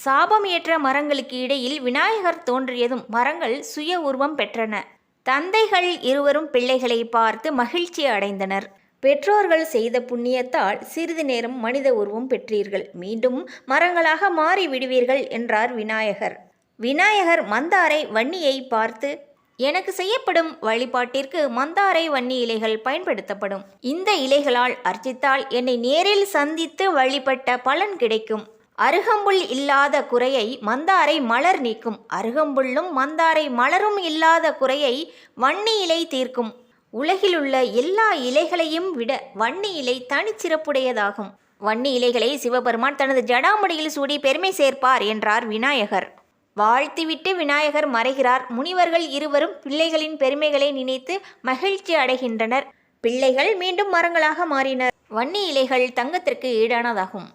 சாபம் ஏற்ற மரங்களுக்கு இடையில் விநாயகர் தோன்றியதும் மரங்கள் சுய உருவம் பெற்றன. தந்தைகள் இருவரும் பிள்ளைகளை பார்த்து மகிழ்ச்சி அடைந்தனர். பெற்றோர்கள் செய்த புண்ணியத்தால் சிறிது நேரம் மனித உருவம் பெற்றீர்கள், மீண்டும் மரங்களாக மாறி விடுவீர்கள் என்றார் விநாயகர். விநாயகர் மந்தாரை வன்னியை பார்த்து, எனக்கு செய்யப்படும் வழிபாட்டிற்கு மந்தாரை வன்னி இலைகள் பயன்படுத்தப்படும். இந்த இலைகளால் அர்ச்சித்தால் என்னை நேரில் சந்தித்து வழிபட்ட பலன் கிடைக்கும். அருகம்புல் இல்லாத குறையை மந்தாரை மலர் நீக்கும். அருகம்புல்லும் மந்தாரை மலரும் இல்லாத குறையை வன்னி இலை தீர்க்கும். உலகிலுள்ள எல்லா இலைகளையும் விட வன்னி இலை தனிச்சிறப்புடையதாகும். வன்னி இலைகளை சிவபெருமான் தனது ஜடாமுடியில் சூடி பெருமை சேர்ப்பார் என்றார் விநாயகர். வாழ்த்திவிட்டு விநாயகர் மறைகிறார். முனிவர்கள் இருவரும் பிள்ளைகளின் பெருமைகளை நினைத்து மகிழ்ச்சி அடைகின்றனர். பிள்ளைகள் மீண்டும் மரங்களாக மாறினர். வன்னி இலைகள் தங்கத்திற்கு ஈடானதாகும்.